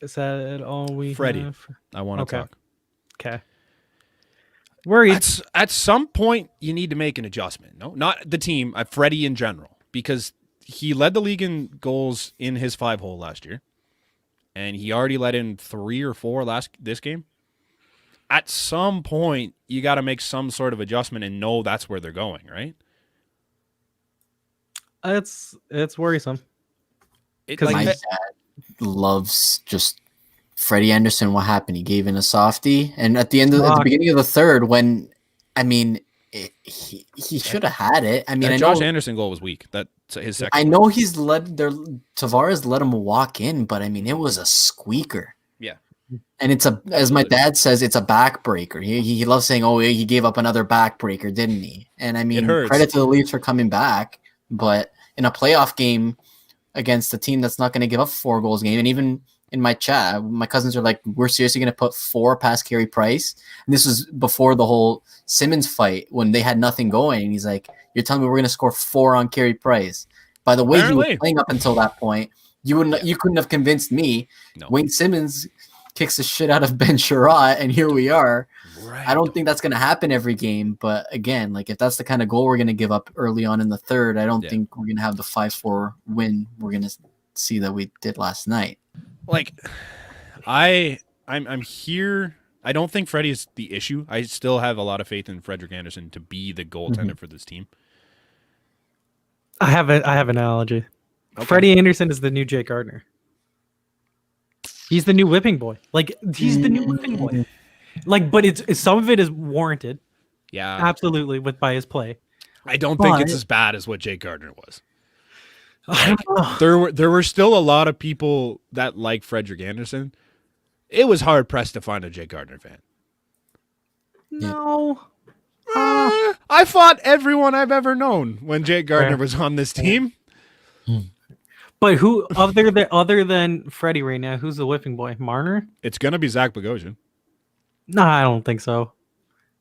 Is that all we Freddie, have? I want to talk. Okay. Worried. At some point, you need to make an adjustment. No, not the team, Freddie in general, because he led the league in goals in his 5-hole last year, and he already let in 3 or 4 this game. At some point, you got to make some sort of adjustment and know that's where they're going, right? It's worrisome. My dad loves just Freddie Andersen. What happened? He gave in a softie, and at the beginning of the third, when he should have had it. I mean, that Josh Anderson goal was weak. That's his second. I know he's Tavares let him walk in, but I mean, it was a squeaker. Yeah, and it's as my dad says, it's a backbreaker. He loves saying, "Oh, he gave up another backbreaker, didn't he?" And I mean, credit to the Leafs for coming back, but in a playoff game against a team that's not going to give up 4 goals a game, and even in my chat, my cousins are like, we're seriously going to put 4 past Carey Price? And this was before the whole Simmons fight when they had nothing going. He's like, you're telling me we're going to score 4 on Carey Price? By the way he was playing up until that point, you couldn't have convinced me. No. Wayne Simmons kicks the shit out of Ben Sherratt, and here we are. Right. I don't think that's going to happen every game, but again, like if that's the kind of goal we're going to give up early on in the third, I don't think we're going to have the 5-4 win we're going to see that we did last night. Like, I'm here. I don't think Freddie is the issue. I still have a lot of faith in Frederik Andersen to be the goaltender for this team. I have an analogy. Okay. Freddie Andersen is the new Jake Gardner. He's the new whipping boy. Like he's the new whipping boy. Like, but it's some of it is warranted. Yeah, absolutely, by his play. I don't think it's as bad as what Jake Gardner was. Like, there were still a lot of people that like Frederik Andersen. It was hard pressed to find a Jake Gardner fan. No. I fought everyone I've ever known when Jake Gardner was on this team. But who other than Freddie right now? Who's the whipping boy? Marner? It's gonna be Zach Bogosian. No, I don't think so.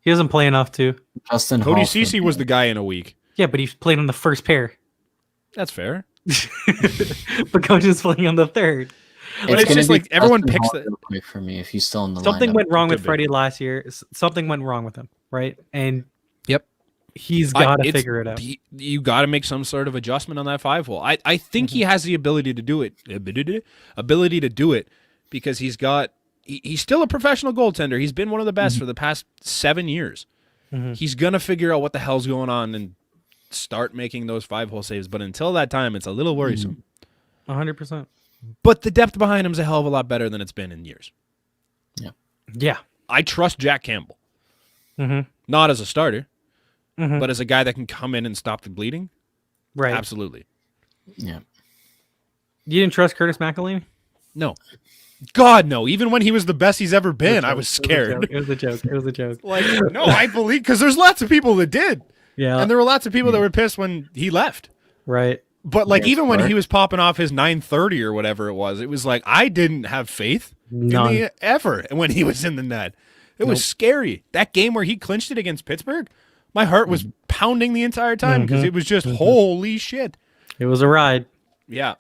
He doesn't play enough to. Justin Cody Ceci was the guy in a week. Yeah, but he played on the first pair. That's fair. Bogosian's playing on the third. But it's just like everyone picks that. For me, if he's still in the something lineup. went wrong with Freddie last year. Something went wrong with him, right? And he's got to figure it out. You got to make some sort of adjustment on that 5-hole. I think he has the ability to do it. Because he's still a professional goaltender. He's been one of the best for the past 7 years. He's gonna figure out what the hell's going on and start making those 5-hole saves. But until that time, it's a little worrisome. 100%. But the depth behind him is a hell of a lot better than it's been in years. Yeah. I trust Jack Campbell. Not as a starter. But as a guy that can come in and stop the bleeding, right? Absolutely. Yeah. You didn't trust Curtis McElhinney? No. God, no. Even when he was the best he's ever been, I was scared. It was a joke. Like, no, I believe, because there's lots of people that did. Yeah. And there were lots of people that were pissed when he left. Right. But like, even when he was popping off his 930 or whatever it was like, I didn't have faith ever when he was in the net. It was scary. That game where he clinched it against Pittsburgh, my heart was pounding the entire time because it was just holy shit. It was a ride. Yeah.